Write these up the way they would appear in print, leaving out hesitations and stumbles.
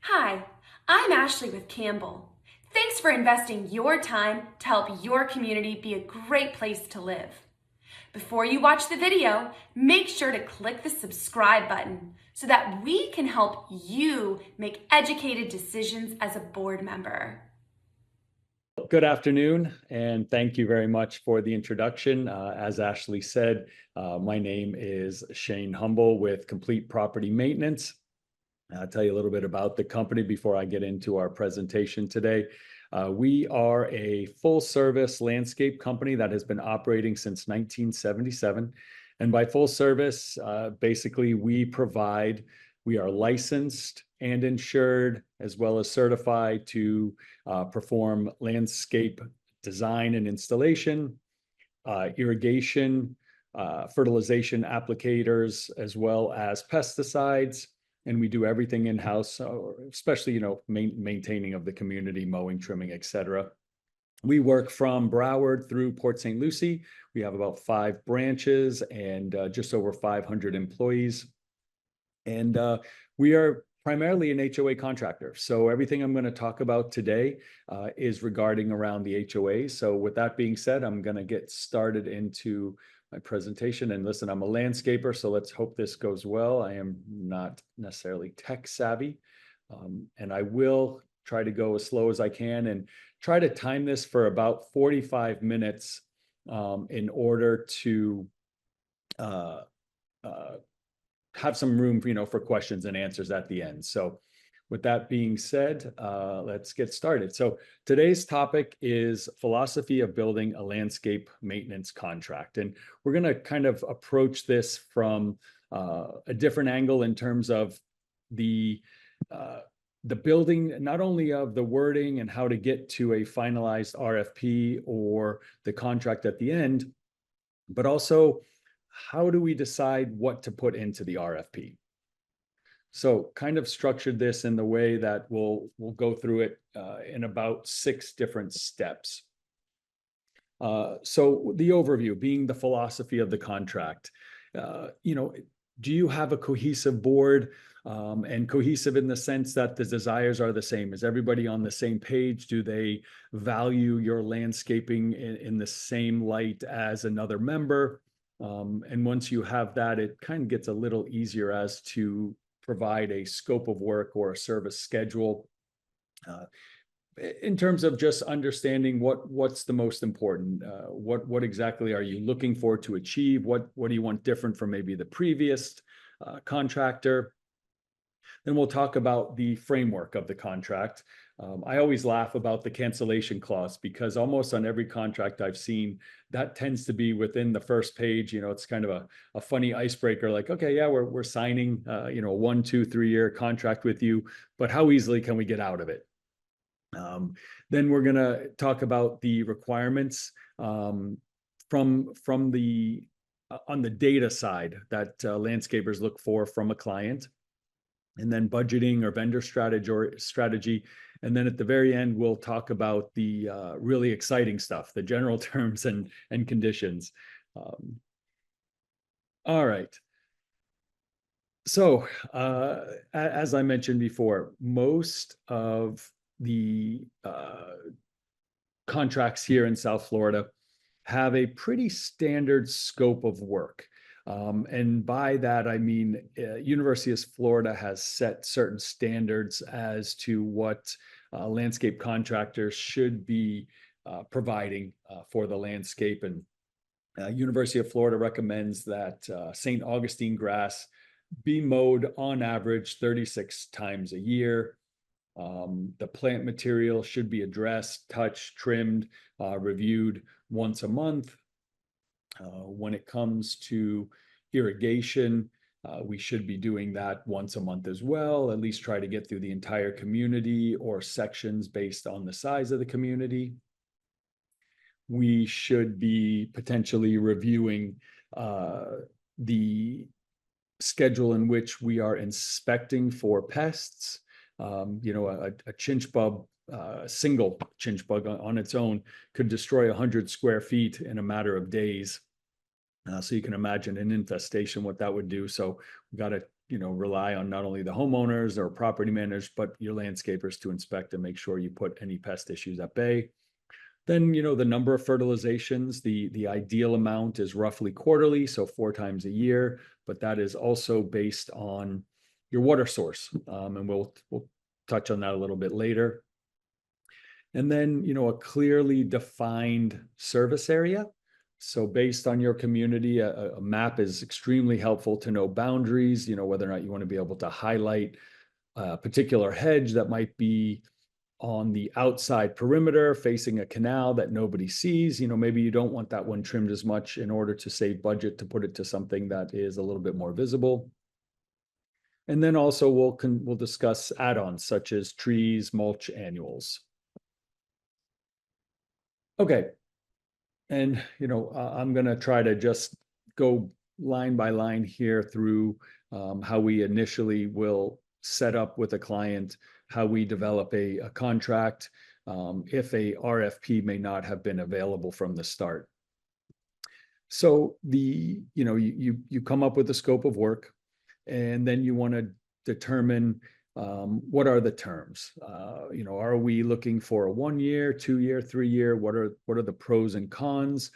Hi, I'm Ashley with Campbell. Thanks for investing your time to help your community be a great place to live. Before you watch the video, make sure to click the subscribe button so that we can help you make educated decisions as a board member. Good afternoon, and thank you very much for the introduction. As Ashley said, my name is Shane Humble with Complete Property Maintenance. I'll tell you a little bit about the company before I get into our presentation today. We are a full-service landscape company that has been operating since 1977. And by full service, basically we are licensed and insured, as well as certified to perform landscape design and installation, irrigation, fertilization applicators, as well as pesticides. And we do everything in-house, especially, maintaining of the community, mowing, trimming, etc. We work from Broward through Port St. Lucie. We have about 5 branches and just over 500 employees. And we are primarily an HOA contractor. So everything I'm going to talk about today is regarding around the HOA. So with that being said, I'm going to get started into my presentation. And listen, I'm a landscaper, so let's hope this goes well. I am not necessarily tech savvy, and I will try to go as slow as I can and try to time this for about 45 minutes in order to have some room, for questions and answers at the end. So with that being said, let's get started. So today's topic is philosophy of building a landscape maintenance contract. And we're going to kind of approach this from a different angle in terms of the building, not only of the wording and how to get to a finalized RFP or the contract at the end, but also how do we decide what to put into the RFP? So kind of structured this in the way that we'll go through it in about 6 different steps. So the overview being the philosophy of the contract. Do you have a cohesive board, and cohesive in the sense that the desires are the same? Is everybody on the same page? Do they value your landscaping in the same light as another member? And once you have that, it kind of gets a little easier as to provide a scope of work or a service schedule in terms of just understanding what's the most important. What exactly are you looking for to achieve? What do you want different from maybe the previous contractor? Then we'll talk about the framework of the contract. I always laugh about the cancellation clause because almost on every contract I've seen, that tends to be within the first page. It's kind of a funny icebreaker, like, okay, yeah, we're signing, a 1, 2, 3-year contract with you, but how easily can we get out of it? Then we're going to talk about the requirements from the on the data side that landscapers look for from a client, and then budgeting or vendor strategy. And then at the very end, we'll talk about the really exciting stuff, the general terms and conditions. All right. So as I mentioned before, most of the contracts here in South Florida have a pretty standard scope of work. And by that, I mean, University of Florida has set certain standards as to what landscape contractors should be providing for the landscape. And University of Florida recommends that St. Augustine grass be mowed on average 36 times a year. The plant material should be addressed, touched, trimmed, reviewed once a month. When it comes to irrigation, we should be doing that once a month as well, at least try to get through the entire community or sections based on the size of the community. We should be potentially reviewing the schedule in which we are inspecting for pests. A chinch bug, single chinch bug on its own could destroy 100 square feet in a matter of days. So you can imagine an infestation, what that would do. So we got to rely on not only the homeowners or property managers, but your landscapers to inspect and make sure you put any pest issues at bay. Then, the number of fertilizations, the ideal amount is roughly quarterly, so 4 times a year, but that is also based on your water source. And we'll touch on that a little bit later. And then, a clearly defined service area. So based on your community, a map is extremely helpful to know boundaries, whether or not you want to be able to highlight a particular hedge that might be on the outside perimeter facing a canal that nobody sees. Maybe you don't want that one trimmed as much in order to save budget to put it to something that is a little bit more visible. And then also we'll discuss add-ons such as trees, mulch, annuals. Okay. And, I'm going to try to just go line by line here through how we initially will set up with a client, how we develop a contract, if a RFP may not have been available from the start. So you come up with a scope of work, and then you want to determine what are the terms. Are we looking for a 1 year, 2 year, 3 year? What are the pros and cons?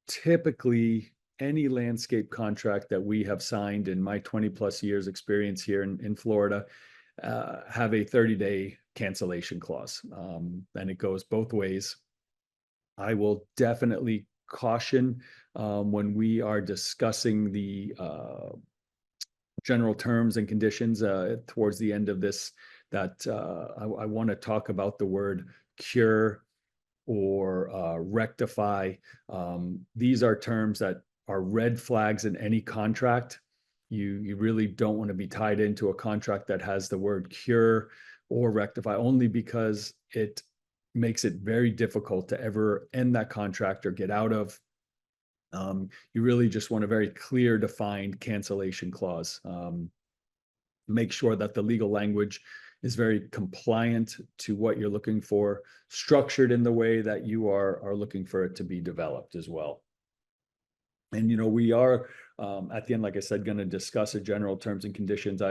Typically any landscape contract that we have signed in my 20 plus years experience here in Florida have a 30-day cancellation clause. And it goes both ways. I will definitely caution when we are discussing the general terms and conditions towards the end of this that I want to talk about the word cure or rectify. These are terms that are red flags in any contract. You really don't want to be tied into a contract that has the word cure or rectify, only because it makes it very difficult to ever end that contract or get out of. You really just want a very clear, defined cancellation clause. Make sure that the legal language is very compliant to what you're looking for, structured in the way that you are looking for it to be developed as well. And we are at the end, like I said, going to discuss a general terms and conditions.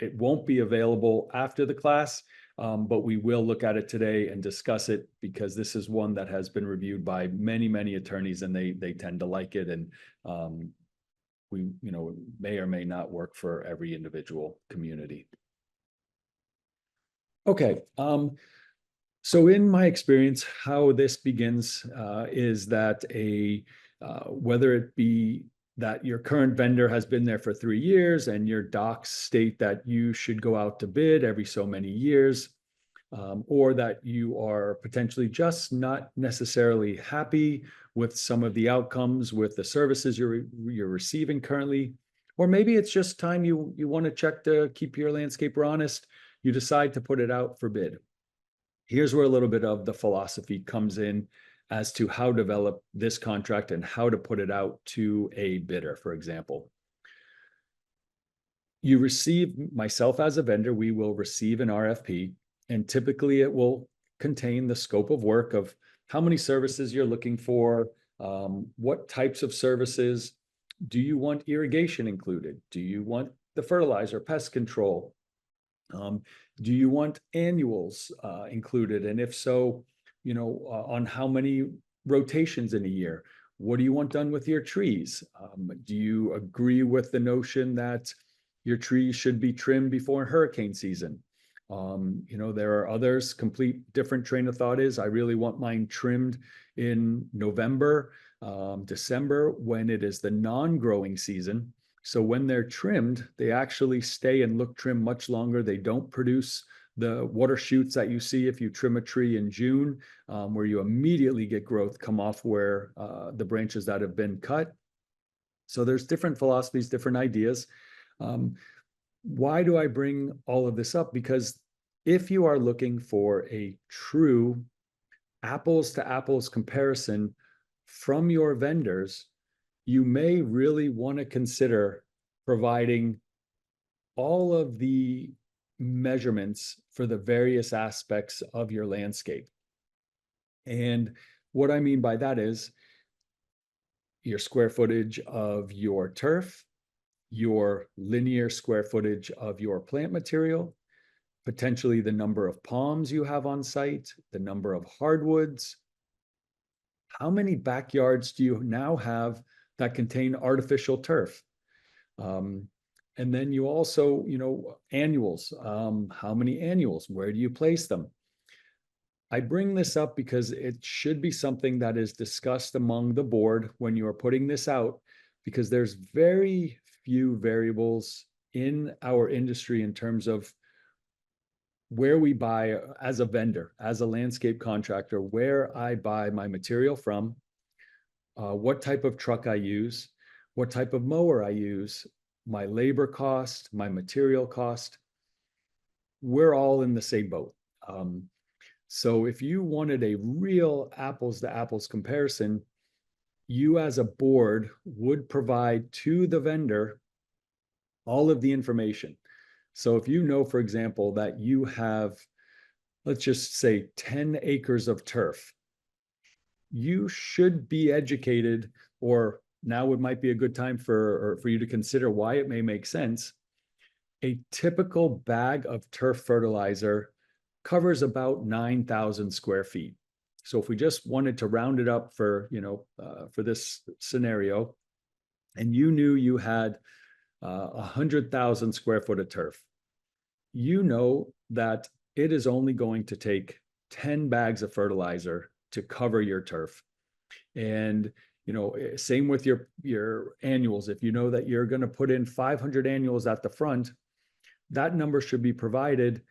It won't be available after the class, but we will look at it today and discuss it, because this is one that has been reviewed by many attorneys, and they tend to like it. And we may or may not work for every individual community. Okay. So in my experience, how this begins is that whether it be that your current vendor has been there for 3 years and your docs state that you should go out to bid every so many years, or that you are potentially just not necessarily happy with some of the outcomes with the services you're receiving currently, or maybe it's just time you want to check to keep your landscaper honest, you decide to put it out for bid. Here's where a little bit of the philosophy comes in as to how to develop this contract and how to put it out to a bidder, for example. You receive, myself as a vendor, we will receive an RFP, and typically it will contain the scope of work of how many services you're looking for, what types of services. Do you want irrigation included? Do you want the fertilizer, pest control? Do you want annuals included? And if so, on how many rotations in a year? What do you want done with your trees? Do you agree with the notion that your trees should be trimmed before hurricane season? There are others. Complete different train of thought is I really want mine trimmed in November, December, when it is the non-growing season. So when they're trimmed, they actually stay and look trim much longer. They don't produce the water shoots that you see if you trim a tree in June, where you immediately get growth come off where the branches that have been cut. So there's different philosophies, different ideas. Why do I bring all of this up? Because if you are looking for a true apples to apples comparison from your vendors, you may really want to consider providing all of the measurements for the various aspects of your landscape. And what I mean by that is your square footage of your turf, your linear square footage of your plant material, potentially the number of palms you have on site, the number of hardwoods. How many backyards do you now have that contain artificial turf? Um, and then you also, annuals. How many annuals? Where do you place them? I bring this up because it should be something that is discussed among the board when you are putting this out, because there's very few variables in our industry in terms of where we buy as a vendor, as a landscape contractor, where I buy my material from, what type of truck I use, what type of mower I use, my labor cost, my material cost. We're all in the same boat. So if you wanted a real apples to apples comparison, you as a board would provide to the vendor all of the information. So if you know, for example, that you have, let's just say 10 acres of turf, you should be educated, or now it might be a good time for you to consider why it may make sense. A typical bag of turf fertilizer covers about 9,000 square feet. So if we just wanted to round it up for, for this scenario, and you knew you had 100,000 square foot of turf, you know that it is only going to take 10 bags of fertilizer to cover your turf. And same with your annuals. If you know that you're going to put in 500 annuals at the front, that number should be provided,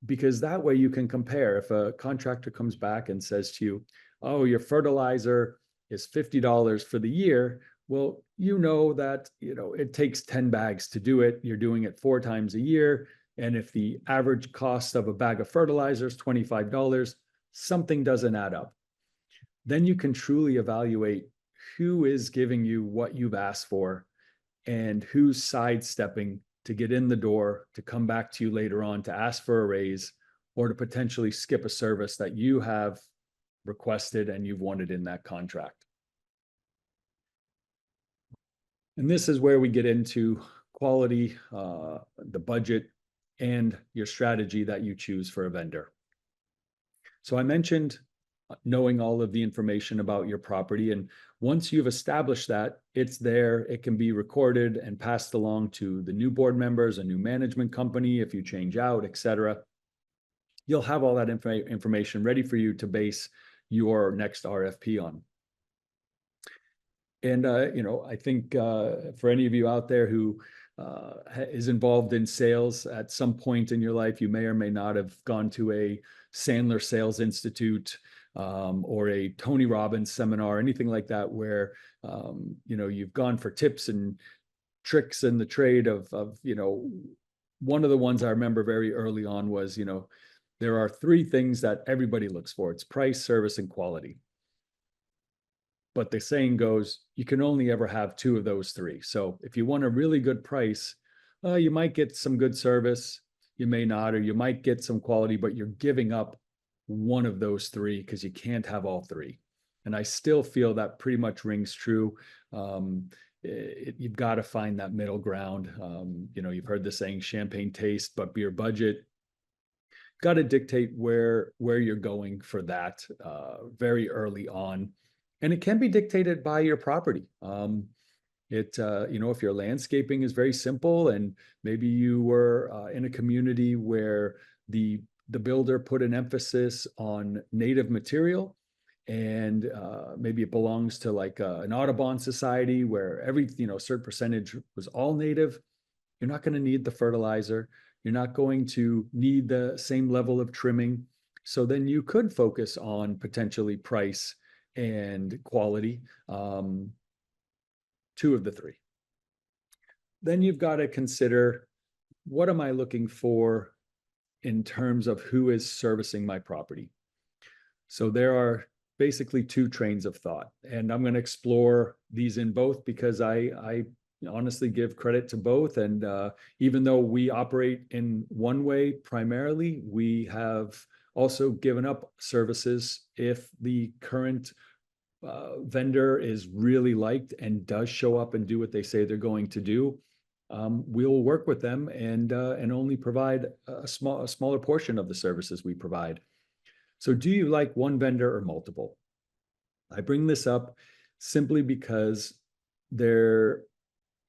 because that way you can compare. If a contractor comes back and says to you, oh, your fertilizer is $50 for the year, well, you know that it takes 10 bags to do it. You're doing it 4 times a year. And if the average cost of a bag of fertilizer is $25, something doesn't add up. Then you can truly evaluate who is giving you what you've asked for and who's sidestepping to get in the door, to come back to you later on to ask for a raise, or to potentially skip a service that you have requested and you've wanted in that contract. And this is where we get into quality, the budget, and your strategy that you choose for a vendor. So I mentioned knowing all of the information about your property. And once you've established that, it's there, it can be recorded and passed along to the new board members, a new management company, if you change out, etc. You'll have all that information ready for you to base your next RFP on. And, I think for any of you out there who is involved in sales at some point in your life, you may or may not have gone to a Sandler Sales Institute, or a Tony Robbins seminar, anything like that, where, you've gone for tips and tricks in the trade of, one of the ones I remember very early on was, there are 3 things that everybody looks for. It's price, service, and quality. But the saying goes, you can only ever have 2 of those 3. So if you want a really good price, you might get some good service, you may not, or you might get some quality, but you're giving up one of those 3 because you can't have all 3. And I still feel that pretty much rings true. You've got to find that middle ground. You've heard the saying, champagne taste, but beer budget. Got to dictate where you're going for that very early on. And it can be dictated by your property. If your landscaping is very simple and maybe you were in a community where the builder put an emphasis on native material, and maybe it belongs to like an Audubon society where every, certain percentage was all native, you're not going to need the fertilizer. You're not going to need the same level of trimming. So then you could focus on potentially price and quality, 2 of the 3. Then you've got to consider, what am I looking for in terms of who is servicing my property? So there are basically 2 trains of thought, and I'm going to explore these in both because I honestly give credit to both. And even though we operate in one way primarily, we have also given up services if the current vendor is really liked and does show up and do what they say they're going to do, we'll work with them and only provide a smaller portion of the services we provide. So do you like one vendor or multiple? I bring this up simply because there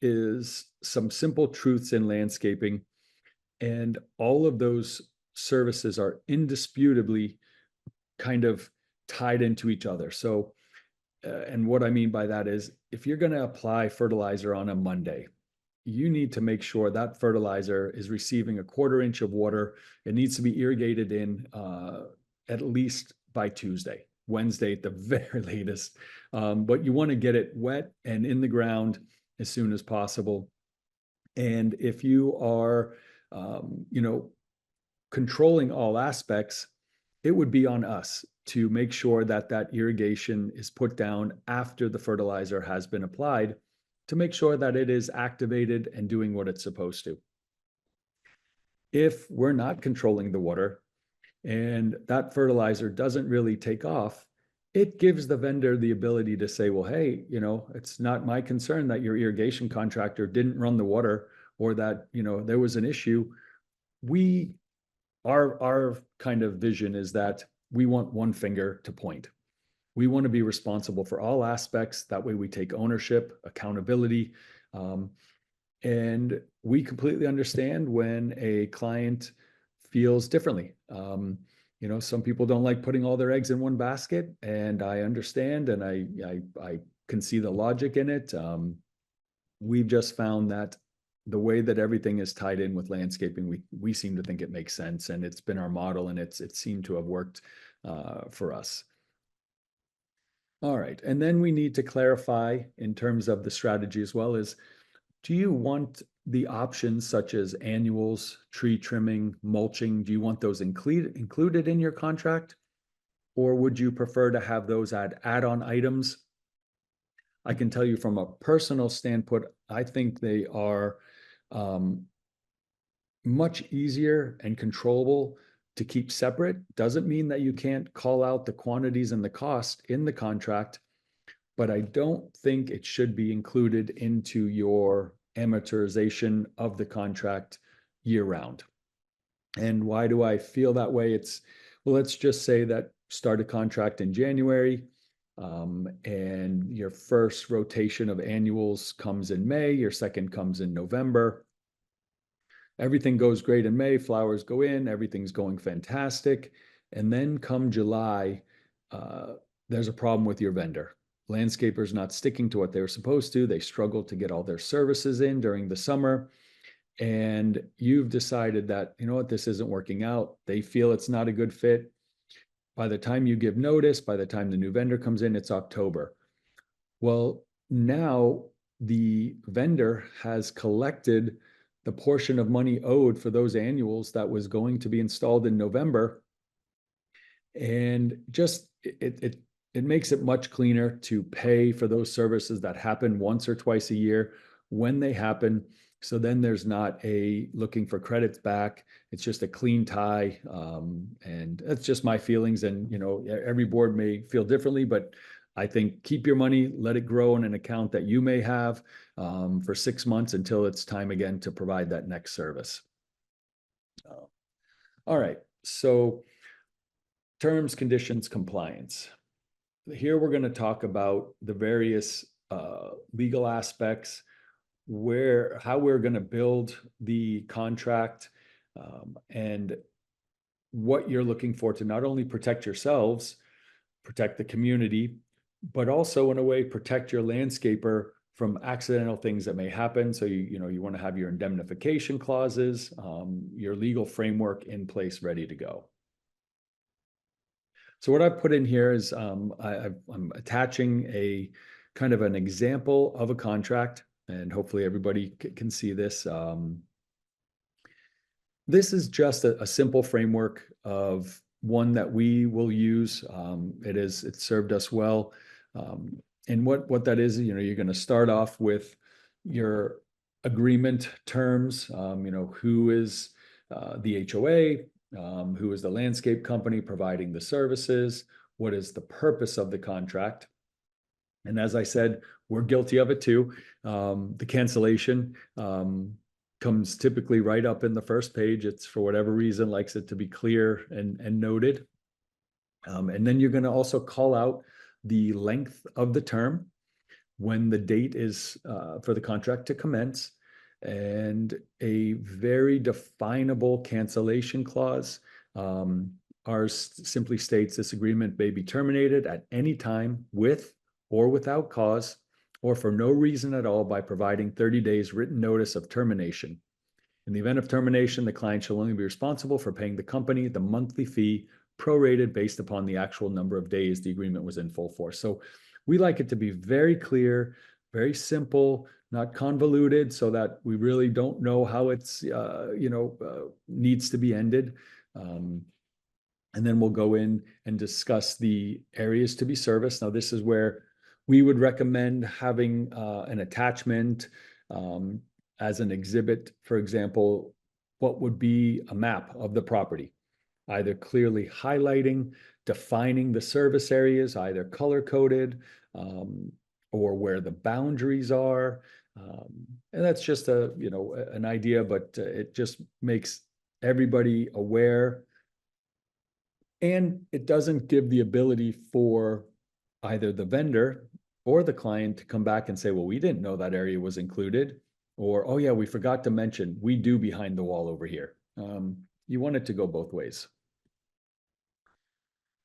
is some simple truths in landscaping, and all of those services are indisputably kind of tied into each other. So, and what I mean by that is if you're going to apply fertilizer on a Monday, you need to make sure that fertilizer is receiving a 1/4 inch of water. It needs to be irrigated in at least by Tuesday, Wednesday at the very latest. But you want to get it wet and in the ground as soon as possible. And if you are, controlling all aspects, it would be on us to make sure that that irrigation is put down after the fertilizer has been applied to make sure that it is activated and doing what it's supposed to. If we're not controlling the water and that fertilizer doesn't really take off, it gives the vendor the ability to say, well, hey, it's not my concern that your irrigation contractor didn't run the water or that, there was an issue. Our kind of vision is that we want one finger to point. We want to be responsible for all aspects. That way we take ownership, accountability, and we completely understand when a client feels differently. Some people don't like putting all their eggs in one basket, and I understand, and I can see the logic in it. We've just found that the way that everything is tied in with landscaping, we seem to think it makes sense, and it's been our model, and it seemed to have worked for us. All right, and then we need to clarify in terms of the strategy as well is, do you want the options such as annuals, tree trimming, mulching, do you want those included in your contract? Or would you prefer to have those add-on items? I can tell you from a personal standpoint, I think they are much easier and controllable to keep separate. Doesn't mean that you can't call out the quantities and the cost in the contract, but I don't think it should be included into your amortization of the contract year round. And why do I feel that way? Well, let's just say that start a contract in January, and your first rotation of annuals comes in May, your second comes in November. Everything goes great in May, flowers go in, everything's going fantastic. And then come July, there's a problem with your vendor. Landscapers not sticking to what they were supposed to. They struggle to get all their services in during the summer. And you've decided that, this isn't working out. They feel it's not a good fit. By the time you give notice, by the time the new vendor comes in, it's October. Well, now the vendor has collected the portion of money owed for those annuals that was going to be installed in November. And just it makes it much cleaner to pay for those services that happen once or twice a year when they happen. So then there's not a looking for credits back. It's just a clean tie. And that's just my feelings. And, every board may feel differently, but I think keep your money, let it grow in an account that you may have for 6 months until it's time again to provide that next service. All right. So terms, conditions, compliance. Here we're going to talk about the various legal aspects, how we're going to build the contract, and what you're looking for to not only protect yourselves, protect the community, but also in a way protect your landscaper from accidental things that may happen. So you want to have your indemnification clauses, your legal framework in place, ready to go. So what I've put in here is I'm attaching a kind of an example of a contract, and hopefully everybody can see this. This is just a simple framework of one that we will use. It's served us well. And what that is, you're going to start off with your agreement terms. Who is the HOA, who is the landscape company providing the services, what is the purpose of the contract. And as I said, we're guilty of it too. The cancellation comes typically right up in the first page. It's for whatever reason likes it to be clear and noted. And then you're going to also call out the length of the term, when the date is for the contract to commence, and a very definable cancellation clause. Ours simply states this agreement may be terminated at any time with or without cause, or for no reason at all, by providing 30 days written notice of termination. In the event of termination, the client shall only be responsible for paying the company the monthly fee prorated based upon the actual number of days the agreement was in full force. So we like it to be very clear, very simple, not convoluted, so that we really don't know how it's needs to be ended. And then we'll go in and discuss the areas to be serviced. Now, this is where we would recommend having an attachment as an exhibit. For example, what would be a map of the property, either clearly highlighting, defining the service areas, either color-coded, or where the boundaries are. And that's just an idea, but it just makes everybody aware. And it doesn't give the ability for either the vendor or the client to come back and say, well, we didn't know that area was included, or, oh yeah, we forgot to mention, we do behind the wall over here. You want it to go both ways.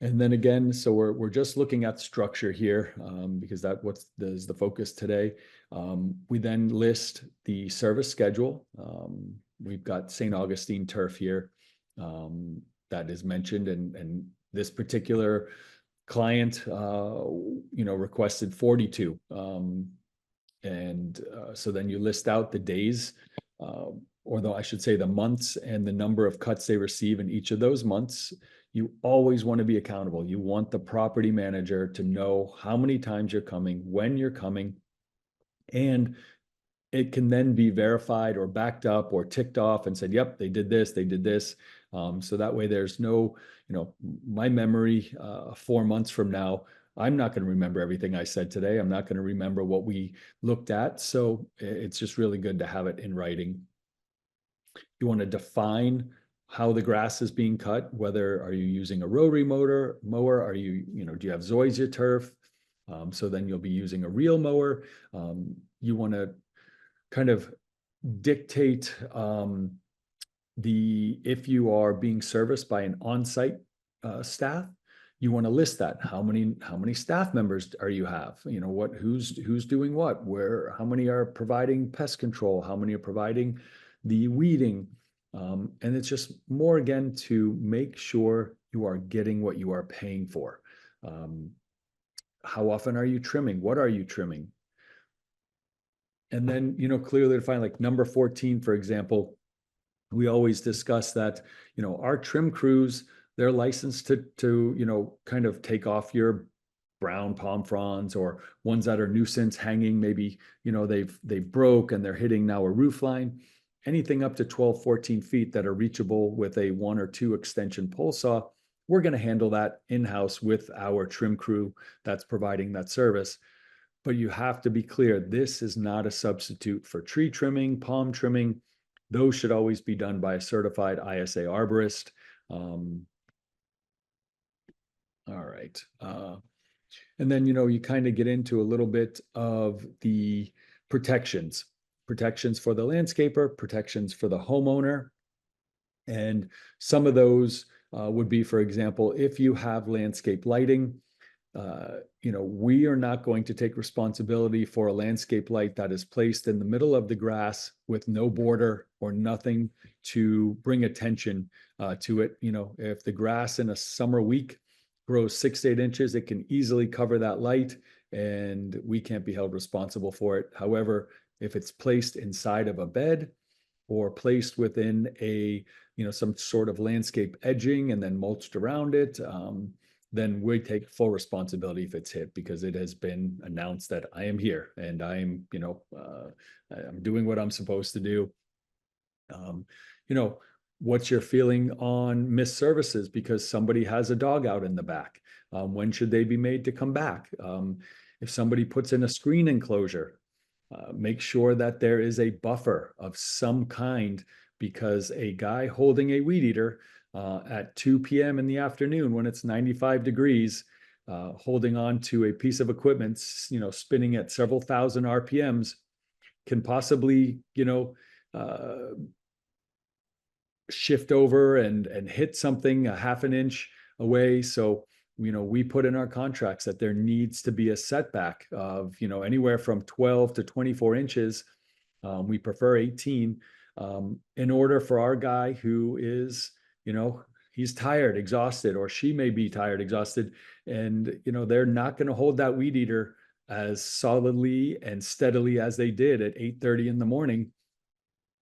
And then again, so we're just looking at structure here, because that is the focus today. We then list the service schedule. We've got St. Augustine turf here that is mentioned, and this particular client, requested 42. So then you list out the days, or I should say the months, and the number of cuts they receive in each of those months. You always want to be accountable. You want the property manager to know how many times you're coming, when you're coming, and it can then be verified or backed up or ticked off and said, yep, they did this, they did this. So that way there's no, my memory 4 months from now, I'm not going to remember everything I said today. I'm not going to remember what we looked at. So it's just really good to have it in writing. You want to define how the grass is being cut, whether are you using a rotary mower, are you, do you have zoysia turf? So then you'll be using a reel mower. You want to kind of dictate if you are being serviced by an on-site staff, you want to list that. How many staff members are you have? Who's doing what? Where? How many are providing pest control? How many are providing the weeding? And it's just more, again, to make sure you are getting what you are paying for. How often are you trimming? What are you trimming? And then, clearly define, like number 14, for example, we always discuss that, our trim crews, they're licensed to kind of take off your brown palm fronds, or ones that are nuisance hanging, maybe, they've broke and they're hitting now a roof line. Anything up to 12, 14 feet that are reachable with a 1 or 2 extension pole saw, we're going to handle that in-house with our trim crew that's providing that service. But you have to be clear, this is not a substitute for tree trimming, palm trimming. Those should always be done by a certified ISA arborist. All right. And then, you kind of get into a little bit of the protections for the landscaper, protections for the homeowner. And some of those would be, for example, if you have landscape lighting, we are not going to take responsibility for a landscape light that is placed in the middle of the grass with no border or nothing to bring attention to it. If the grass in a summer week grows 6 to 8 inches, it can easily cover that light, and we can't be held responsible for it. However, if it's placed inside of a bed or placed within some sort of landscape edging and then mulched around it, then we take full responsibility if it's hit, because it has been announced that I am here and I'm doing what I'm supposed to do. What's your feeling on missed services because somebody has a dog out in the back? When should they be made to come back? If somebody puts in a screen enclosure, make sure that there is a buffer of some kind, because a guy holding a weed eater at 2 p.m. in the afternoon when it's 95 degrees, holding on to a piece of equipment, spinning at several thousand RPMs, can possibly, shift over and hit something a half an inch away. So, we put in our contracts that there needs to be a setback of, anywhere from 12 to 24 inches. We prefer 18, in order for our guy who is, he's tired, exhausted, or she may be tired, exhausted, and, they're not going to hold that weed eater as solidly and steadily as they did at 8:30 in the morning.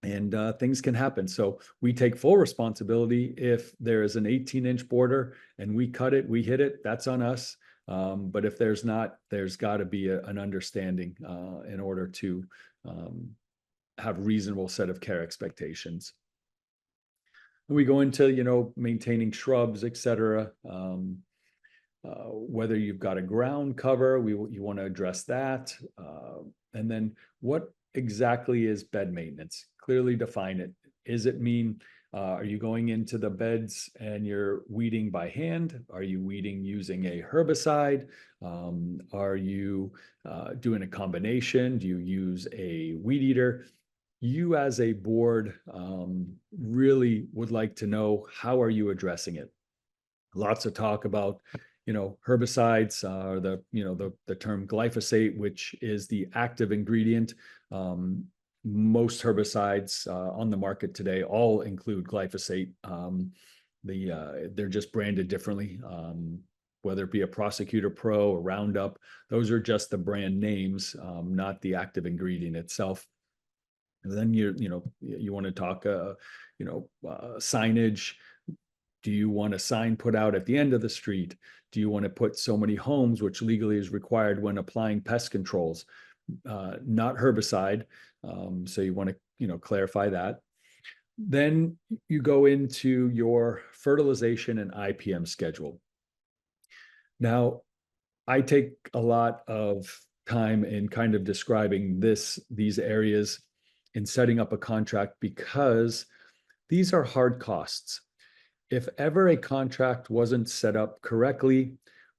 And things can happen. So we take full responsibility. If there is an 18-inch border and we cut it, we hit it, that's on us. But if there's not, there's got to be an understanding in order to have reasonable set of care expectations. And we go into, maintaining shrubs, et cetera. Whether you've got a ground cover, you want to address that. And then what exactly is bed maintenance? Clearly define it. Is it mean, are you going into the beds and you're weeding by hand? Are you weeding using a herbicide? Are you doing a combination? Do you use a weed eater? You as a board really would like to know, how are you addressing it? Lots of talk about herbicides, or the term glyphosate, which is the active ingredient. Most herbicides on the market today all include glyphosate. They're just branded differently, whether it be a Prosecutor Pro or Roundup. Those are just the brand names, not the active ingredient itself. And then you want to talk signage. Do you want a sign put out at the end of the street? Do you want to put so many homes, which legally is required when applying pest controls, not herbicide? So you want to, clarify that. Then you go into your fertilization and IPM schedule. Now, I take a lot of time in kind of describing these areas in setting up a contract, because these are hard costs. If ever a contract wasn't set up correctly,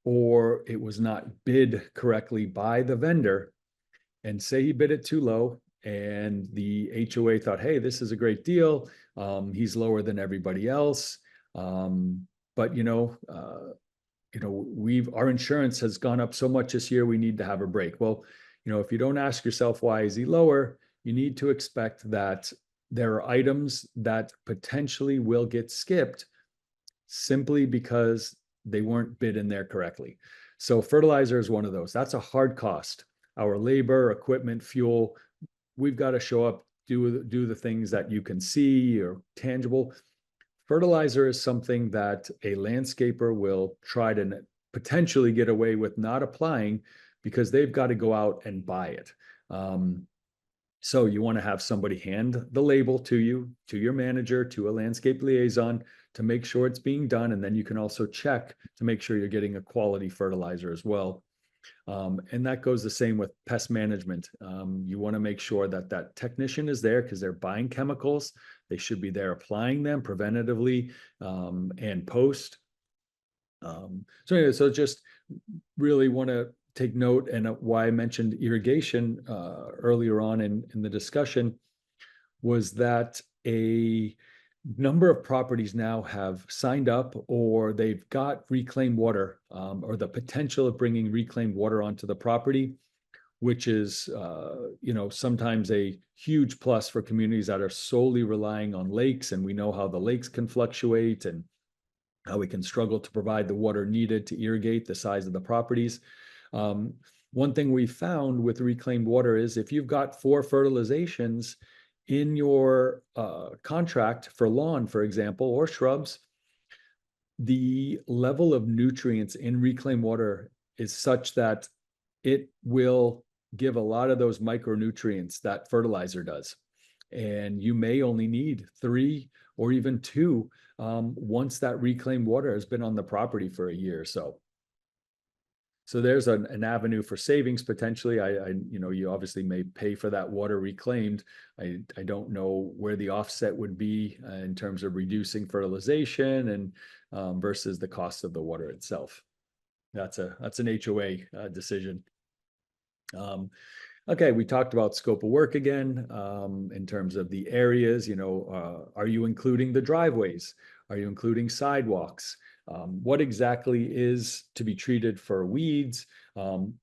or it was not bid correctly by the vendor, and say he bid it too low and the HOA thought, hey, this is a great deal, he's lower than everybody else, but our insurance has gone up so much this year, we need to have a break. Well, if you don't ask yourself, why is he lower, you need to expect that there are items that potentially will get skipped simply because they weren't bid in there correctly. So fertilizer is one of those. That's a hard cost. Our labor, equipment, fuel, we've got to show up, do the things that you can see or tangible. Fertilizer is something that a landscaper will try to potentially get away with not applying, because they've got to go out and buy it. So you want to have somebody hand the label to you, to your manager, to a landscape liaison, to make sure it's being done. And then you can also check to make sure you're getting a quality fertilizer as well. And that goes the same with pest management. You want to make sure that technician is there, because they're buying chemicals. They should be there applying them preventatively and post. So just really want to take note, and why I mentioned irrigation earlier on in the discussion was that a number of properties now have signed up, or they've got reclaimed water, or the potential of bringing reclaimed water onto the property, which is sometimes a huge plus for communities that are solely relying on lakes. And we know how the lakes can fluctuate and how we can struggle to provide the water needed to irrigate the size of the properties. One thing we found with reclaimed water is, if you've got 4 fertilizations in your contract for lawn, for example, or shrubs, the level of nutrients in reclaimed water is such that it will give a lot of those micronutrients that fertilizer does. And you may only need 3 or even 2 once that reclaimed water has been on the property for a year or so. So there's an avenue for savings potentially. You obviously may pay for that water reclaimed. I don't know where the offset would be in terms of reducing fertilization and versus the cost of the water itself. That's an HOA decision. Okay, we talked about scope of work again, in terms of the areas, are you including the driveways? Are you including sidewalks? What exactly is to be treated for weeds?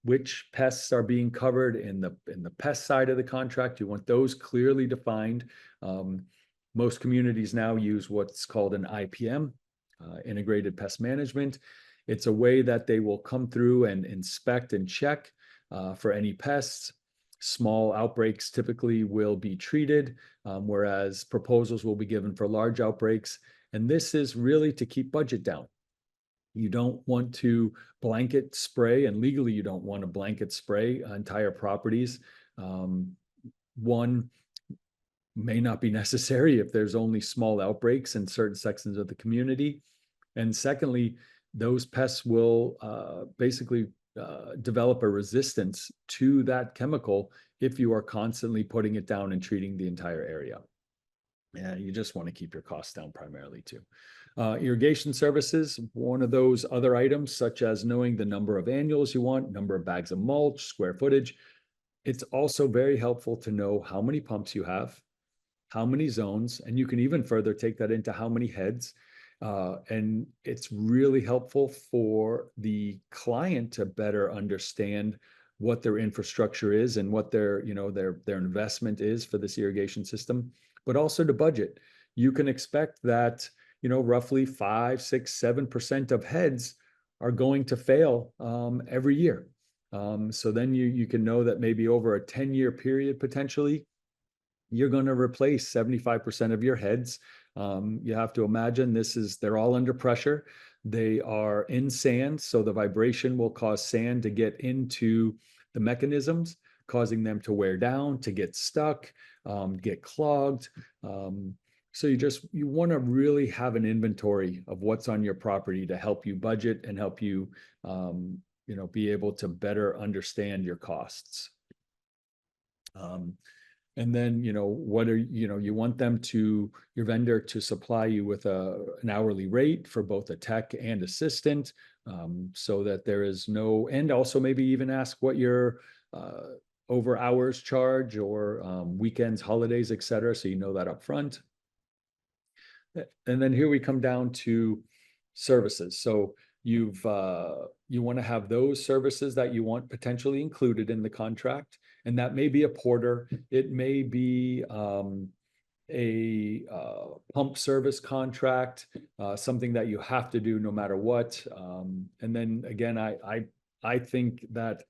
Which pests are being covered in the pest side of the contract? You want those clearly defined. Most communities now use what's called an IPM, integrated pest management. It's a way that they will come through and inspect and check for any pests. Small outbreaks typically will be treated, whereas proposals will be given for large outbreaks. And this is really to keep budget down. You don't want to blanket spray, and legally you don't want to blanket spray entire properties. One may not be necessary if there's only small outbreaks in certain sections of the community. And secondly, those pests will basically develop a resistance to that chemical if you are constantly putting it down and treating the entire area. And you just want to keep your costs down primarily too. Irrigation services, one of those other items, such as knowing the number of annuals you want, number of bags of mulch, square footage. It's also very helpful to know how many pumps you have, how many zones, and you can even further take that into how many heads. And it's really helpful for the client to better understand what their infrastructure is and what their investment is for this irrigation system, but also to budget. You can expect that, roughly 5, 6, 7% of heads are going to fail every year. So then you can know that maybe over a 10-year period, potentially, you're going to replace 75% of your heads. You have to imagine they're all under pressure. They are in sand, so the vibration will cause sand to get into the mechanisms, causing them to wear down, to get stuck, get clogged. So you want to really have an inventory of what's on your property to help you budget and help you, be able to better understand your costs. And then, you want your vendor to supply you with an hourly rate for both a tech and assistant, so that there is and also maybe even ask what your over hours charge or weekends, holidays, et cetera, so you know that up front. And then here we come down to services. So you want to have those services that you want potentially included in the contract. And that may be a porter. It may be a pump service contract, something that you have to do no matter what. And then again, I think that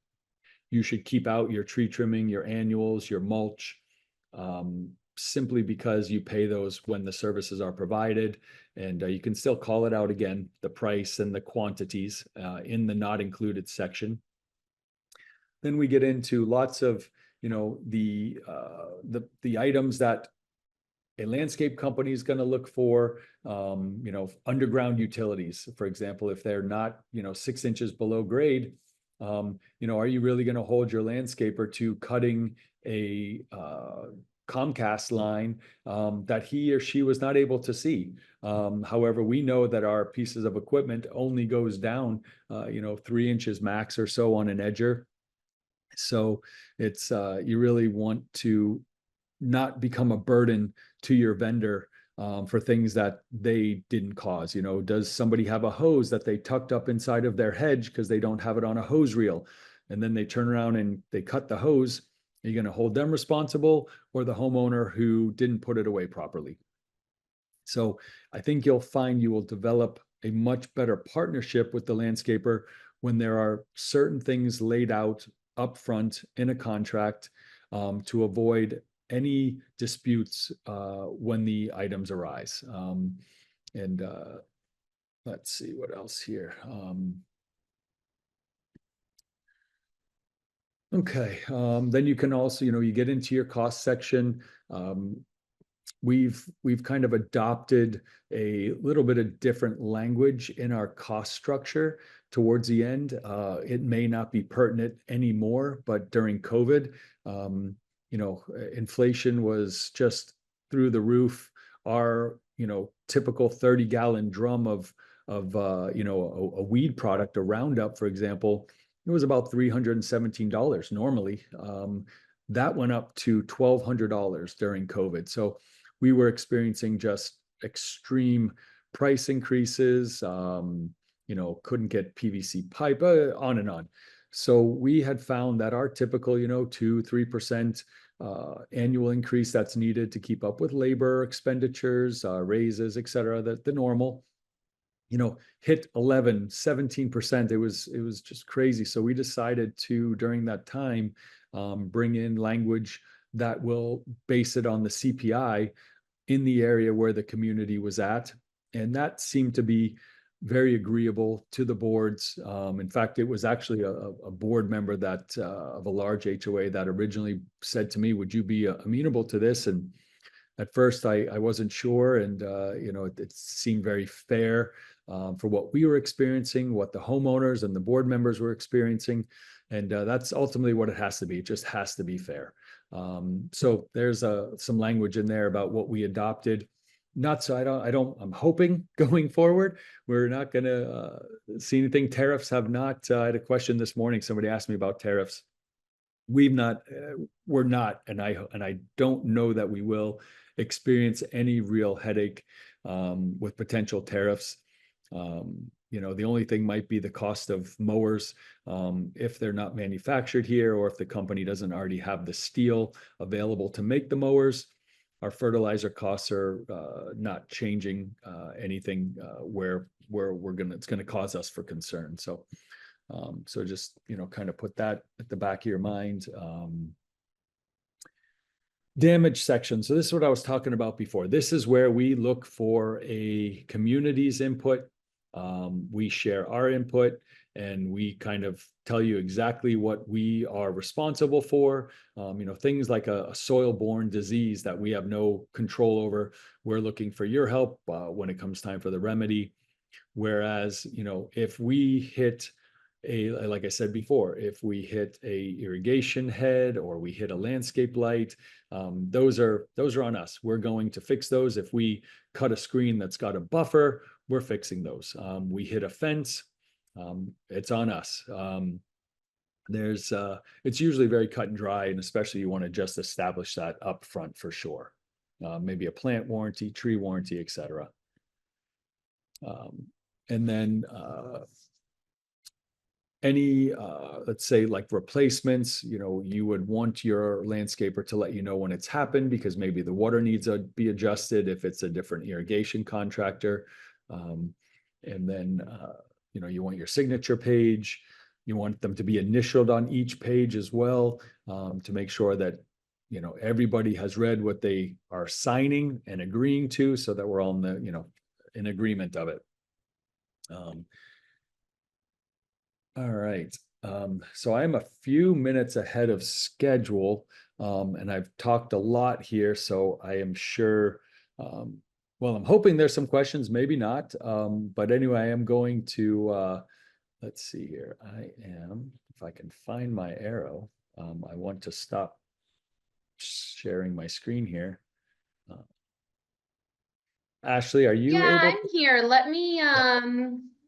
you should keep out your tree trimming, your annuals, your mulch, simply because you pay those when the services are provided. And you can still call it out again, the price and the quantities in the not included section. Then we get into lots of, the items that a landscape company is going to look for, underground utilities. For example, if they're not, 6 inches below grade, are you really going to hold your landscaper to cutting a Comcast line that he or she was not able to see? However, we know that our pieces of equipment only goes down, 3 inches max or so on an edger. So it's you really want to not become a burden to your vendor for things that they didn't cause. Does somebody have a hose that they tucked up inside of their hedge because they don't have it on a hose reel, and then they turn around and they cut the hose? Are you going to hold them responsible, or the homeowner who didn't put it away properly? So I think you'll find you will develop a much better partnership with the landscaper when there are certain things laid out upfront in a contract to avoid any disputes when the items arise. And let's see what else here. Okay, then you can also, you get into your cost section. We've kind of adopted a little bit of different language in our cost structure towards the end. It may not be pertinent anymore, but during COVID, inflation was just through the roof. Our, typical 30-gallon drum of a weed product, a Roundup, for example, it was about $317 normally. That went up to $1,200 during COVID. So we were experiencing just extreme price increases. Couldn't get PVC pipe, on and on. So we had found that our typical, 2-3% annual increase that's needed to keep up with labor expenditures, raises, et cetera, the normal, hit 11-17%. It was just crazy. So we decided to, during that time, bring in language that will base it on the CPI in the area where the community was at. And that seemed to be very agreeable to the boards. In fact, it was actually a board member that of a large HOA that originally said to me, would you be amenable to this? And at first I wasn't sure. And, it seemed very fair for what we were experiencing, what the homeowners and the board members were experiencing. And that's ultimately what it has to be. It just has to be fair. So there's some language in there about what we adopted. Not so I'm hoping going forward, we're not going to see anything. Tariffs have not, I had a question this morning. Somebody asked me about tariffs. We're not, and I don't know that we will experience any real headache with potential tariffs. The only thing might be the cost of mowers, if they're not manufactured here, or if the company doesn't already have the steel available to make the mowers. Our fertilizer costs are not changing anything where it's going to cause us for concern. So just, kind of put that at the back of your mind. Damage section. So this is what I was talking about before. This is where we look for a community's input. We share our input, and we kind of tell you exactly what we are responsible for. Things like a soil-borne disease that we have no control over. We're looking for your help when it comes time for the remedy. Whereas, if we hit like I said before, if we hit a irrigation head or we hit a landscape light, those are on us. We're going to fix those. If we cut a screen that's got a buffer, we're fixing those. We hit a fence, it's on us. It's usually very cut and dry, and especially you want to just establish that up front for sure. Maybe a plant warranty, tree warranty, etc. And then any, let's say like replacements, you would want your landscaper to let you know when it's happened, because maybe the water needs to be adjusted if it's a different irrigation contractor. And then, you want your signature page. You want them to be initialed on each page as well, to make sure that, everybody has read what they are signing and agreeing to, so that we're all in the, in agreement of it. All right. So I'm a few minutes ahead of schedule, and I've talked a lot here, so I am sure, well, I'm hoping there's some questions, maybe not. But anyway, I am going to, let's see here. If I can find my arrow, I want to stop sharing my screen here. Ashley, are you Yeah, able? I'm here. Let me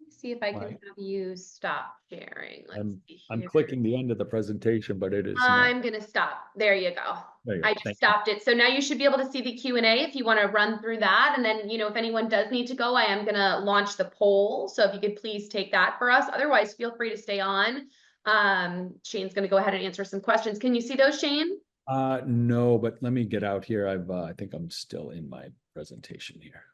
see if I can Right. have you stop sharing. Let's see I'm here. clicking the end of the presentation, but it is not. I'm gonna stop. There you go. There you go. I just stopped it. So now you should be able to see the Q&A if you want to run through that. And then, if anyone does need to go, I am gonna launch the poll. So if you could please take that for us. Otherwise, feel free to stay on. Shane's gonna go ahead and answer some questions. Can you see those, Shane? No, but let me get out here. I think I'm still in my presentation here.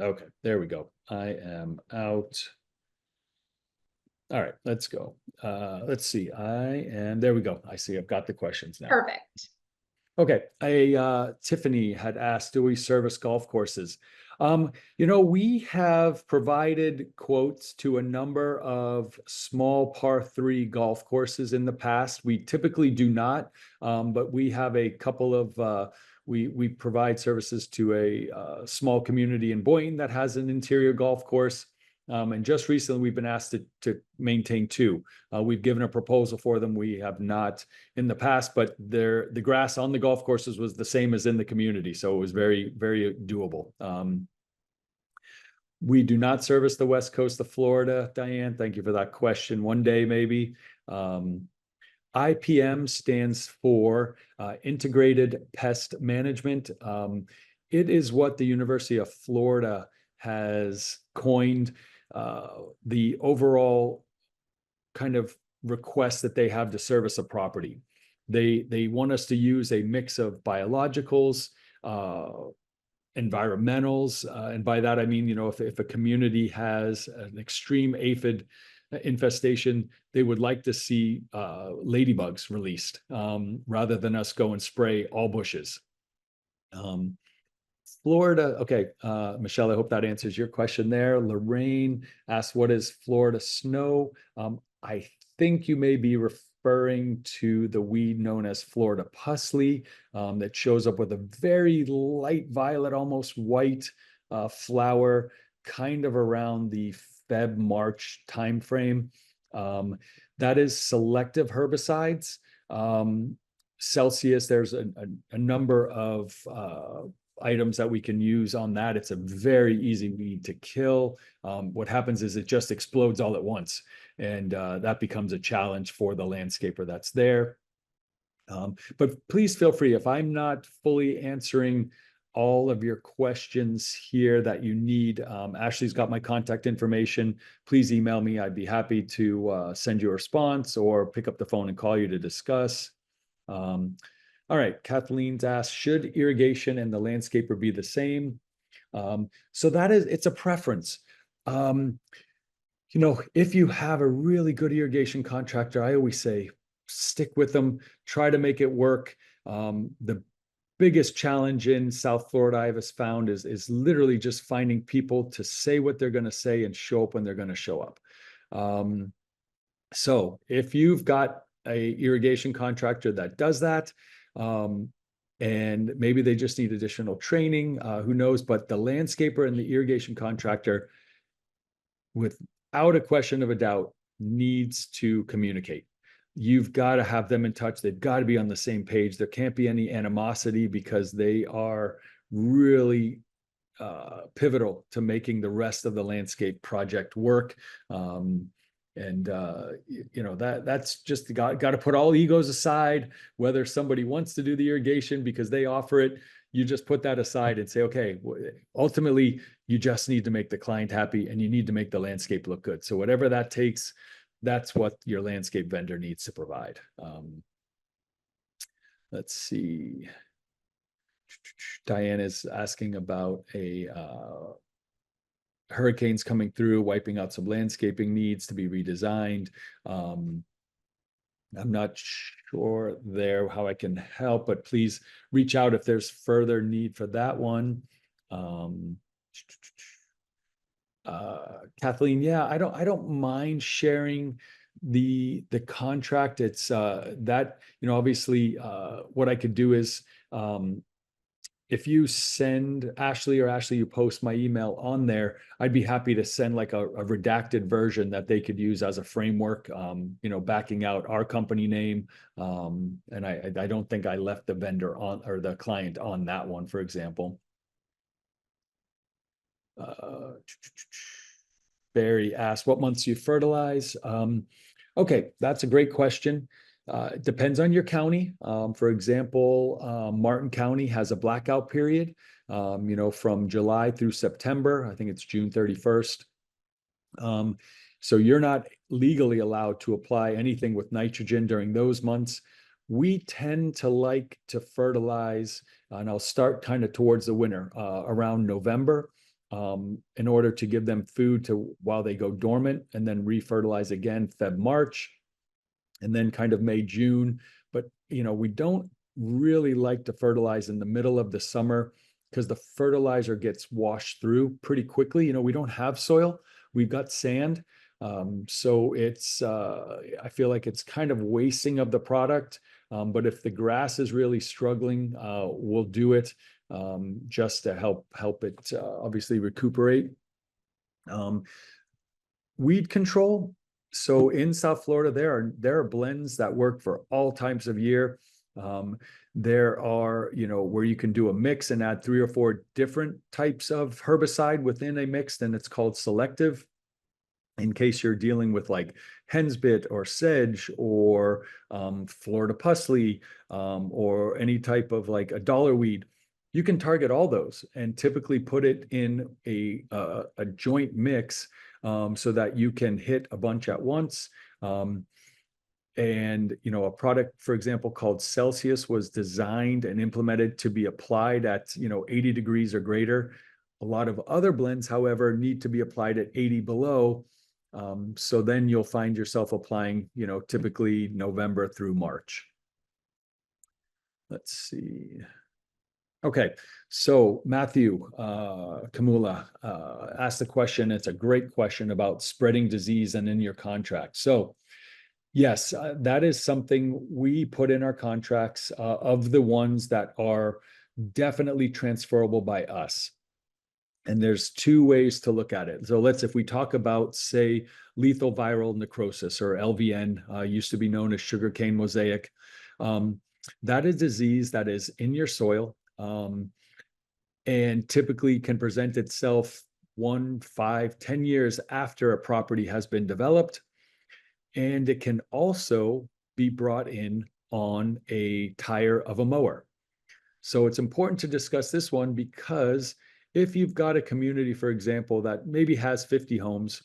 Okay, there we go. I am out. All right, let's go. Let's see. There we go. I see. I've got the questions now. Perfect. Okay, Tiffany had asked, do we service golf courses? We have provided quotes to a number of small par 3 golf courses in the past. We typically do not, but we have a couple of, we provide services to a small community in Boynton that has an interior golf course. And just recently, we've been asked to maintain 2. We've given a proposal for them. We have not in the past, but the grass on the golf courses was the same as in the community. So it was very, very doable. We do not service the west coast of Florida, Diane. Thank you for that question. One day, maybe. IPM stands for Integrated Pest Management. It is what the University of Florida has coined the overall kind of request that they have to service a property. They want us to use a mix of biologicals, environmentals, and by that I mean, if a community has an extreme aphid infestation, they would like to see ladybugs released rather than us go and spray all bushes. Florida, okay, Michelle, I hope that answers your question there. Lorraine asked, what is Florida snow? I think you may be referring to the weed known as Florida pusley that shows up with a very light violet, almost white flower, kind of around the Feb-March timeframe. That is selective herbicides. Celsius, there's a number of items that we can use on that. It's a very easy weed to kill. What happens is it just explodes all at once, and that becomes a challenge for the landscaper that's there. But please feel free, if I'm not fully answering all of your questions here that you need, Ashley's got my contact information. Please email me. I'd be happy to send you a response or pick up the phone and call you to discuss. All right, Kathleen's asked, should irrigation and the landscaper be the same? So it's a preference. If you have a really good irrigation contractor, I always say, stick with them, try to make it work. The biggest challenge in South Florida I've found is literally just finding people to say what they're going to say and show up when they're going to show up. So if you've got a irrigation contractor that does that, and maybe they just need additional training, who knows, but the landscaper and the irrigation contractor, without a question of a doubt, needs to communicate. You've got to have them in touch. They've got to be on the same page. There can't be any animosity because they are really pivotal to making the rest of the landscape project work. That's just got to put all egos aside. Whether somebody wants to do the irrigation because they offer it, you just put that aside and say, okay, ultimately you just need to make the client happy and you need to make the landscape look good. So whatever that takes, that's what your landscape vendor needs to provide. Let's see. Diane is asking about hurricanes coming through, wiping out some landscaping needs to be redesigned. I'm not sure there how I can help, but please reach out if there's further need for that one. Kathleen, yeah, I don't mind sharing the contract. It's that, obviously what I could do is if you send Ashley or Ashley, you post my email on there, I'd be happy to send like a redacted version that they could use as a framework, backing out our company name. And I don't think I left the vendor on or the client on that one, for example. Barry asked, what months do you fertilize? Okay, that's a great question. It depends on your county. For example, Martin County has a blackout period, from July through September. I think it's June 31st. So you're not legally allowed to apply anything with nitrogen during those months. We tend to like to fertilize, and I'll start kind of towards the winter, around November, in order to give them food while they go dormant, and then refertilize again Feb, March. And then kind of May, June. But, we don't really like to fertilize in the middle of the summer because the fertilizer gets washed through pretty quickly. You know, we don't have soil, we've got sand. So it's, I feel like it's kind of wasting of the product. But if the grass is really struggling, we'll do it just to help it obviously recuperate. Weed control. So in South Florida, there are blends that work for all times of year. There are, you know, where you can do a mix and add 3 or 4 different types of herbicide within a mix, and it's called selective. In case you're dealing with like hensbit or sedge or Florida pusley or any type of like a dollar weed, you can target all those and typically put it in a joint mix so that you can hit a bunch at once. And, you know, a product, for example, called Celsius was designed and implemented to be applied at, you know, 80 degrees or greater. A lot of other blends, however, need to be applied at 80 below. So then you'll find yourself applying, you know, typically November through March. Let's see. Okay, so Matthew Kamula asked the question. It's a great question about spreading disease and in your contract. So yes, that is something we put in our contracts of the ones that are definitely transferable by us. And there's 2 ways to look at it. So if we talk about, say, lethal viral necrosis, or LVN, used to be known as sugarcane mosaic, that is disease that is in your soil and typically can present itself 1, 5, 10 years after a property has been developed. And it can also be brought in on a tire of a mower. So it's important to discuss this one because if you've got a community, for example, that maybe has 50 homes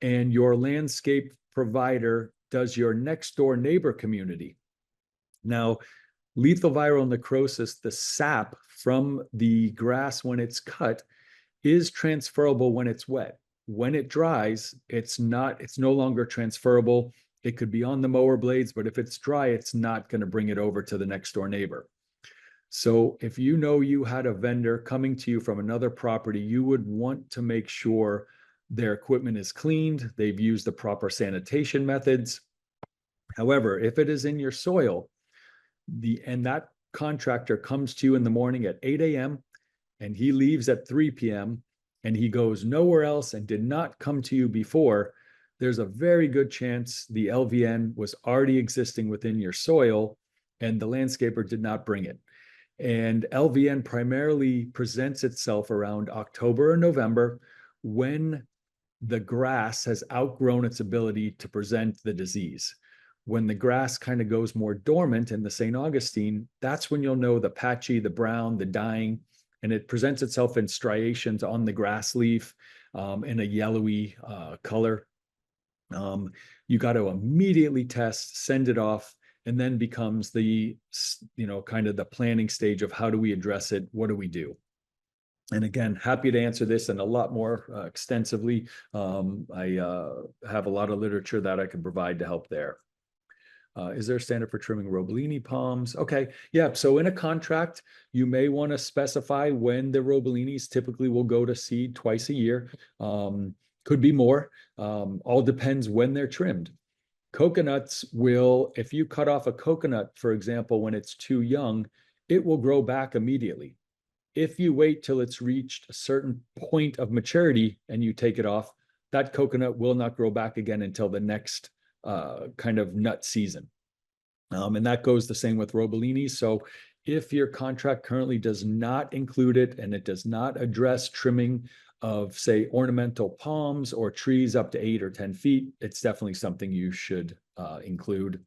and your landscape provider does your next door neighbor community. Now, lethal viral necrosis, the sap from the grass when it's cut, is transferable when it's wet. When it dries, it's no longer transferable. It could be on the mower blades, but if it's dry, it's not going to bring it over to the next door neighbor. So if you know you had a vendor coming to you from another property, you would want to make sure their equipment is cleaned, they've used the proper sanitation methods. However, if it is in your soil, and that contractor comes to you in the morning at 8 a.m. and he leaves at 3 p.m. and he goes nowhere else and did not come to you before, there's a very good chance the LVN was already existing within your soil and the landscaper did not bring it. And LVN primarily presents itself around October or November when the grass has outgrown its ability to present the disease. When the grass kind of goes more dormant in the St. Augustine, that's when you'll know the patchy, the brown, the dying, and it presents itself in striations on the grass leaf in a yellowy color. You got to immediately test, send it off, and then becomes the, you know, kind of the planning stage of how do we address it? What do we do? And again, happy to answer this and a lot more extensively. I have a lot of literature that I can provide to help there. Is there a standard for trimming Robolini palms? Okay, yeah, so in a contract, you may want to specify when the Robolinis typically will go to seed twice a year. Could be more, all depends when they're trimmed. Coconuts will, if you cut off a coconut, for example, when it's too young, it will grow back immediately. If you wait till it's reached a certain point of maturity and you take it off, that coconut will not grow back again until the next kind of nut season. And that goes the same with Robolini. So if your contract currently does not include it and it does not address trimming of, say, ornamental palms or trees up to 8 or 10 feet, it's definitely something you should include.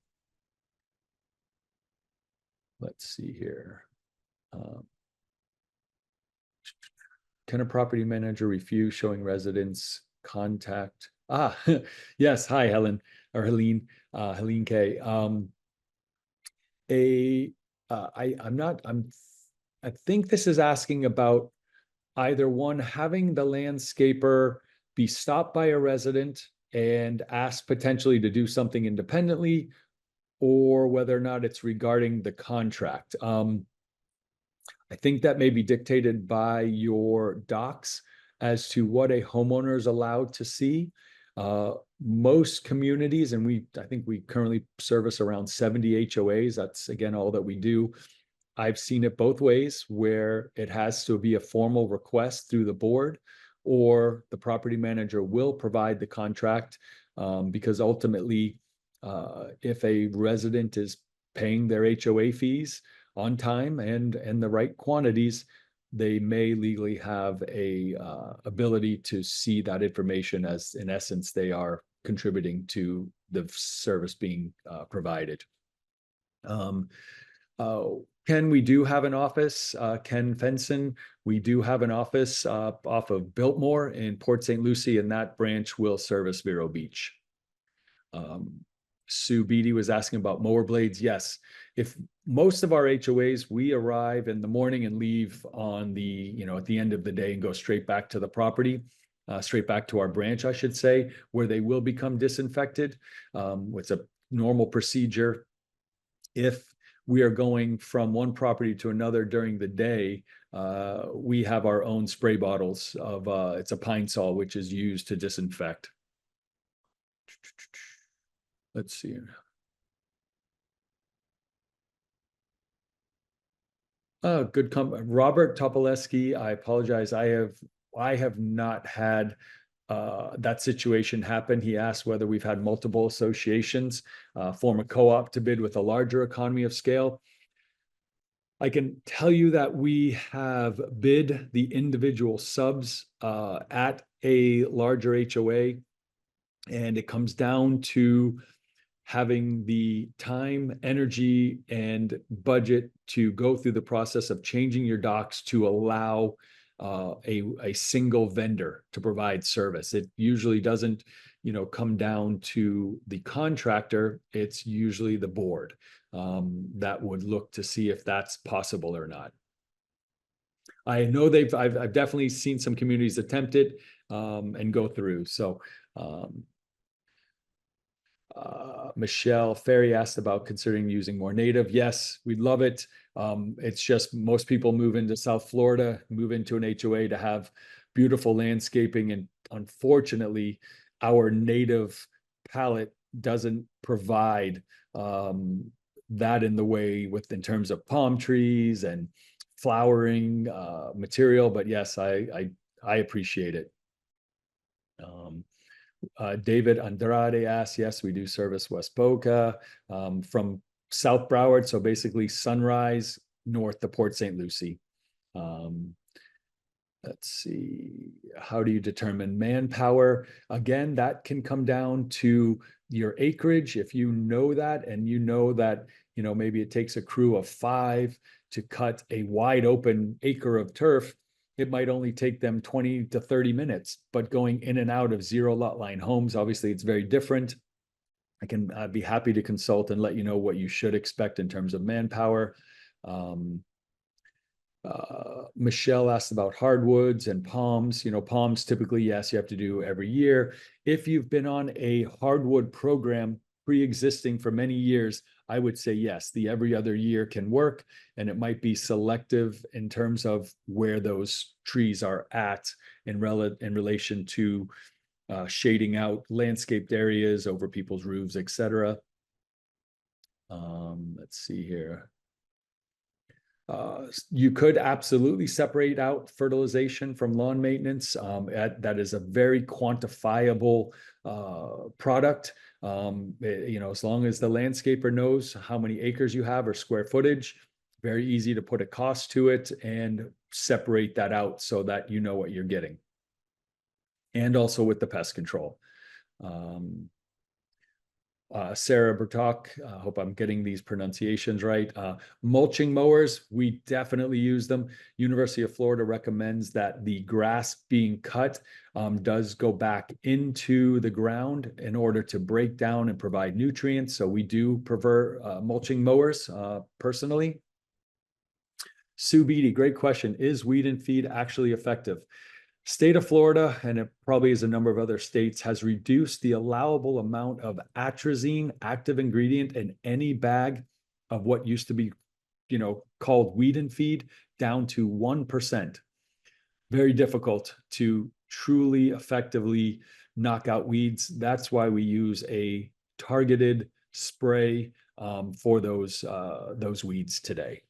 Let's see here. Can a property manager refuse showing residents contact? Yes. Hi, Helen or Helene, Helene K. I think this is asking about either one, having the landscaper be stopped by a resident and ask potentially to do something independently, or whether or not it's regarding the contract. I think that may be dictated by your docs as to what a homeowner is allowed to see. Most communities, and I think we currently service around 70 HOAs. That's again all that we do. I've seen it both ways, where it has to be a formal request through the board, or the property manager will provide the contract, because ultimately, if a resident is paying their HOA fees on time and the right quantities, they may legally have a ability to see that information, as in essence they are contributing to the service being provided. Ken, we do have an office, Ken Fenson. We do have an office off of Biltmore in Port St. Lucie, and that branch will service Vero Beach. Sue Beatty was asking about mower blades. Yes, if most of our HOAs, we arrive in the morning and leave on the, at the end of the day and go straight back to the property, straight back to our branch, I should say, where they will become disinfected. It's a normal procedure. If we are going from one property to another during the day, we have our own spray bottles of, it's a Pine Sol, which is used to disinfect. Let's see. Good Robert Topoleski, I apologize. I have not had that situation happen. He asked whether we've had multiple associations form a co-op to bid with a larger economy of scale. I can tell you that we have bid the individual subs at a larger HOA, and it comes down to having the time, energy, and budget to go through the process of changing your docs to allow a single vendor to provide service. It usually doesn't, come down to the contractor. It's usually the board that would look to see if that's possible or not. I know I've definitely seen some communities attempt it and go through. So Michelle Ferry asked about considering using more native. Yes, we'd love it. It's just most people move into South Florida, move into an HOA to have beautiful landscaping. And unfortunately, our native palette doesn't provide that in the way in terms of palm trees and flowering material. But yes, I appreciate it. David Andrade asks, yes, we do service West Boca from South Broward. So basically Sunrise north to Port St. Lucie. Let's see, how do you determine manpower? Again, that can come down to your acreage. If you know that, and that, maybe it takes a crew of 5 to cut a wide open acre of turf, it might only take them 20 to 30 minutes, but going in and out of 0 lot line homes, obviously it's very different. I'd be happy to consult and let you know what you should expect in terms of manpower. Michelle asked about hardwoods and palms. Palms typically, yes, you have to do every year. If you've been on a hardwood program pre-existing for many years, I would say yes, the every other year can work, and it might be selective in terms of where those trees are at in relation to shading out landscaped areas over people's roofs, etc. Let's see here. You could absolutely separate out fertilization from lawn maintenance. That is a very quantifiable product. As long as the landscaper knows how many acres you have or square footage, very easy to put a cost to it and separate that out so that you know what you're getting. And also with the pest control. Sarah Bertok, I hope I'm getting these pronunciations right. Mulching mowers, we definitely use them. University of Florida recommends that the grass being cut does go back into the ground in order to break down and provide nutrients. So we do prefer mulching mowers personally. Sue Beatty, great question. Is weed and feed actually effective? State of Florida, and it probably is a number of other states, has reduced the allowable amount of atrazine, active ingredient, in any bag of what used to be, called weed and feed, down to 1%. Very difficult to truly effectively knock out weeds. That's why we use a targeted spray for those weeds today.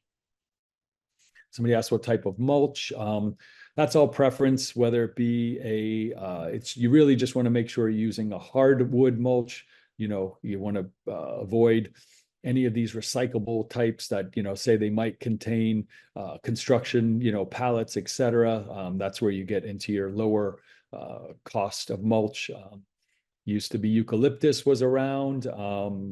Somebody asked what type of mulch. That's all preference, whether it be you really just want to make sure you're using a hardwood mulch. You want to avoid any of these recyclable types that, say they might contain construction, pallets, etc. That's where you get into your lower cost of mulch. Used to be eucalyptus was around,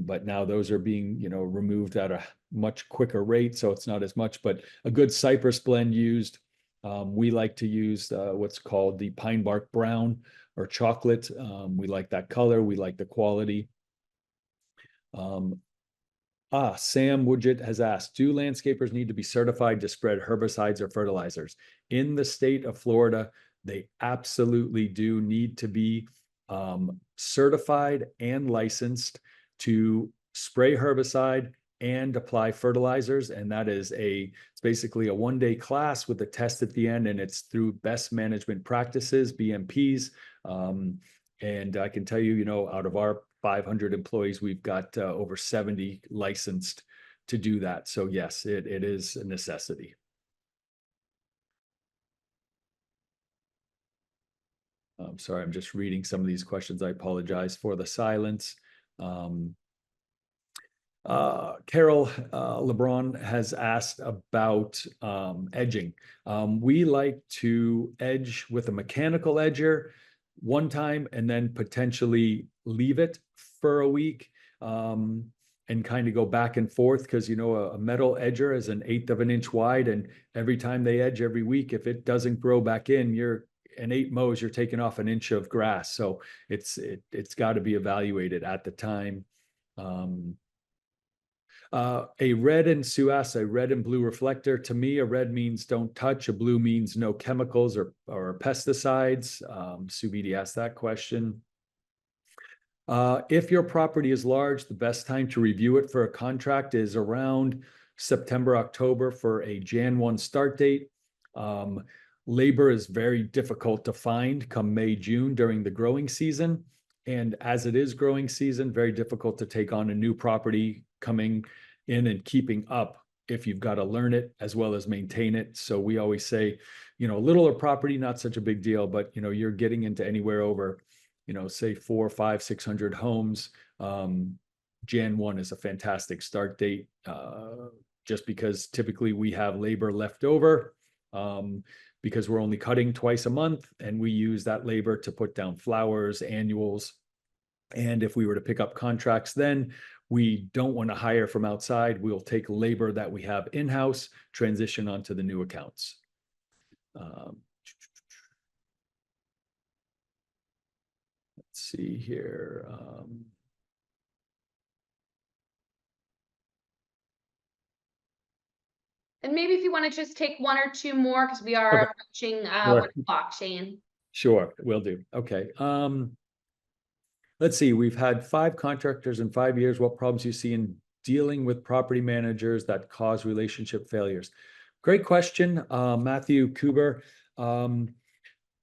but now those are being, removed at a much quicker rate, so it's not as much, but a good cypress blend used. We like to use what's called the pine bark brown or chocolate. We like that color. We like the quality. Sam Woodget has asked, do landscapers need to be certified to spread herbicides or fertilizers? In the state of Florida, they absolutely do need to be certified and licensed to spray herbicide and apply fertilizers. And that is it's basically a one-day class with a test at the end, and it's through best management practices, BMPs. And I can tell you, out of our 500 employees, we've got over 70 licensed to do that. So yes, it is a necessity. I'm sorry, I'm just reading some of these questions. I apologize for the silence. Carol LeBron has asked about edging. We like to edge with a mechanical edger one time and then potentially leave it for a week and kind of go back and forth, because a metal edger is 1/8 of an inch wide, and every time they edge every week, if it doesn't grow back in, an 8 mows, you're taking off an inch of grass. So it's got to be evaluated at the time. A red and Sue asks, a red and blue reflector. To me, a red means don't touch. A blue means no chemicals or pesticides. Sue Beatty asked that question. If your property is large, the best time to review it for a contract is around September, October for a Jan 1 start date. Labor is very difficult to find come May, June during the growing season. And as it is growing season, very difficult to take on a new property coming in and keeping up if you've got to learn it as well as maintain it. So we always say, littler property, not such a big deal, but you're getting into anywhere over, say 400, 500, 600 homes. Jan 1 is a fantastic start date, just because typically we have labor left over. Because we're only cutting twice a month, and we use that labor to put down flowers, annuals. And if we were to pick up contracts, then we don't want to hire from outside. We'll take labor that we have in-house, transition onto the new accounts. Let's see here. And maybe if you want to just take one or two more, because we are approaching 1 o'clock, Shane. Sure, will do. Okay. Let's see. We've had 5 contractors in 5 years. What problems do you see in dealing with property managers that cause relationship failures? Great question, Matthew Kuber.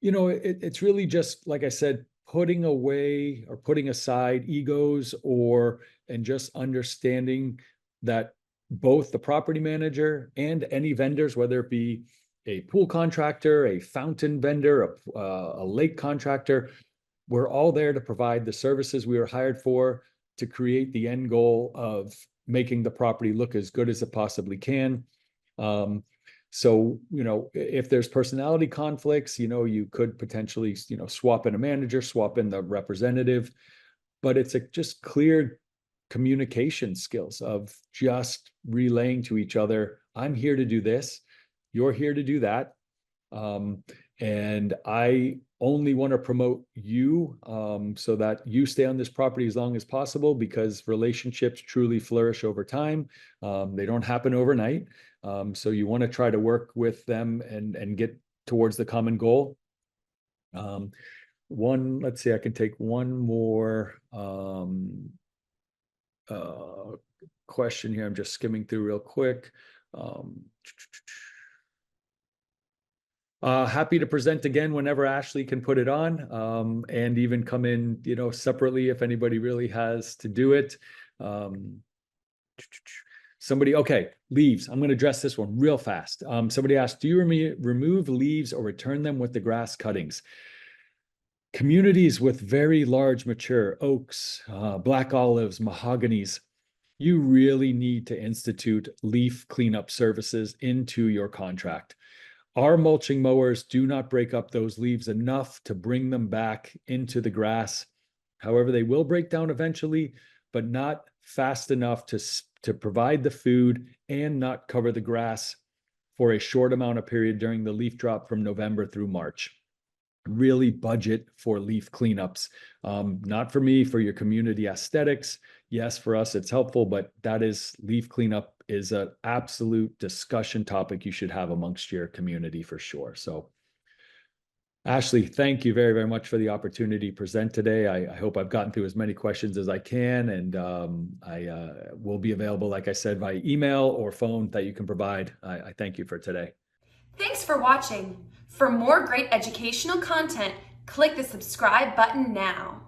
It's really just, like I said, putting away or putting aside egos and just understanding that both the property manager and any vendors, whether it be a pool contractor, a fountain vendor, a lake contractor, we're all there to provide the services we were hired for, to create the end goal of making the property look as good as it possibly can. So, if there's personality conflicts, you could potentially, swap in a manager, swap in the representative, but it's just clear communication skills of just relaying to each other, I'm here to do this, you're here to do that. And I only want to promote you so that you stay on this property as long as possible, because relationships truly flourish over time. They don't happen overnight. So you want to try to work with them and get towards the common goal. Let's see, I can take one more question here. I'm just skimming through real quick. Happy to present again whenever Ashley can put it on, and even come in, separately if anybody really has to do it. Okay, leaves. I'm going to address this one real fast. Somebody asked, do you remove leaves or return them with the grass cuttings? Communities with very large mature oaks, black olives, mahoganies, you really need to institute leaf cleanup services into your contract. Our mulching mowers do not break up those leaves enough to bring them back into the grass. However, they will break down eventually, but not fast enough to provide the food and not cover the grass for a short amount of period during the leaf drop from November through March. Really budget for leaf cleanups. Not for me, for your community aesthetics. Yes, for us, it's helpful, but leaf cleanup is an absolute discussion topic you should have amongst your community for sure. So Ashley, thank you very, very much for the opportunity to present today. I hope I've gotten through as many questions as I can, and I will be available, like I said, via email or phone that you can provide. I thank you for today. Thanks for watching. For more great educational content, click the subscribe button now.